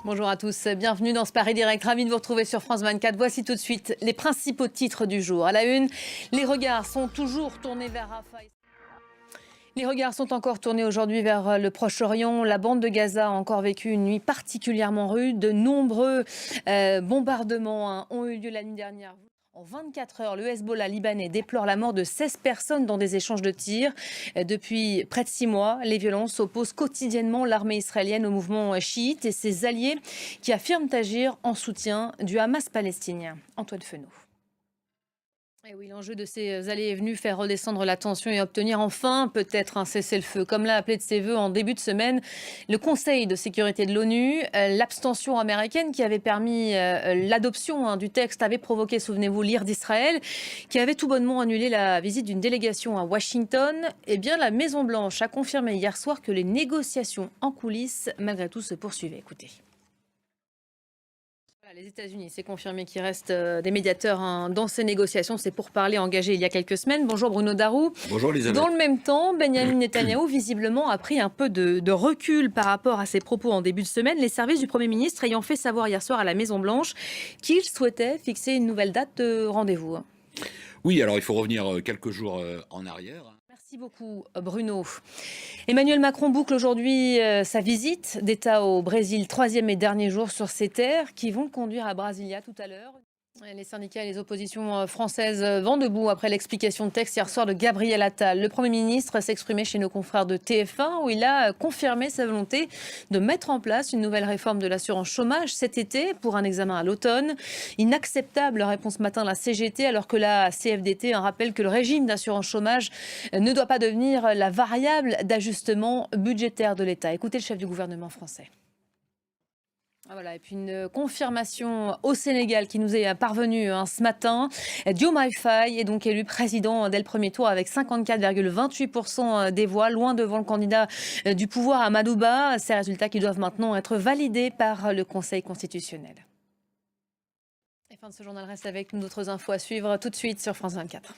Bonjour à tous, bienvenue dans ce Paris Direct. Ravi de vous retrouver sur France 24. Voici tout de suite les principaux titres du jour. À la une, les regards sont toujours tournés vers Rafah. Les regards sont encore tournés aujourd'hui vers le Proche-Orient. La bande de Gaza a encore vécu une nuit particulièrement rude. De nombreux bombardements ont eu lieu la nuit dernière. En 24 heures, le Hezbollah libanais déplore la mort de 16 personnes dans des échanges de tirs. Depuis près de 6 mois, les violences opposent quotidiennement l'armée israélienne au mouvement chiite et ses alliés qui affirment agir en soutien du Hamas palestinien. Antoine Fenot. Et oui, l'enjeu de ces allées est venu faire redescendre la tension et obtenir enfin peut-être un cessez-le-feu. Comme l'a appelé de ses voeux en début de semaine le Conseil de sécurité de l'ONU, l'abstention américaine qui avait permis l'adoption du texte avait provoqué, souvenez-vous, l'ire d'Israël, qui avait tout bonnement annulé la visite d'une délégation à Washington. Eh bien, la Maison-Blanche a confirmé hier soir que les négociations en coulisses, malgré tout, se poursuivaient. Écoutez. Les États-Unis, c'est confirmé qu'il reste des médiateurs dans ces négociations. C'est pour parler engagé il y a quelques semaines. Bonjour Bruno Darou. Bonjour Elisabeth. Dans le même temps, Benyamin Netanyahou, visiblement, a pris un peu de recul par rapport à ses propos en début de semaine. Les services du Premier ministre ayant fait savoir hier soir à la Maison-Blanche qu'il souhaitait fixer une nouvelle date de rendez-vous. Oui, alors il faut revenir quelques jours en arrière. Merci beaucoup Bruno. Emmanuel Macron boucle aujourd'hui sa visite d'État au Brésil, 3e et dernier jour sur ces terres qui vont conduire à Brasilia tout à l'heure. Les syndicats et les oppositions françaises vont debout après l'explication de texte hier soir de Gabriel Attal. Le Premier ministre s'exprimait chez nos confrères de TF1 où il a confirmé sa volonté de mettre en place une nouvelle réforme de l'assurance chômage cet été pour un examen à l'automne. Inacceptable, réponse ce matin de la CGT, alors que la CFDT rappelle que le régime d'assurance chômage ne doit pas devenir la variable d'ajustement budgétaire de l'État. Écoutez le chef du gouvernement français. Voilà, et puis une confirmation au Sénégal qui nous est parvenue ce matin. Diomaye Faye est donc élu président dès le premier tour avec 54,28% des voix, loin devant le candidat du pouvoir Amadou Ba. Ces résultats qui doivent maintenant être validés par le Conseil constitutionnel. Et fin de ce journal, reste avec nous, d'autres infos à suivre tout de suite sur France 24.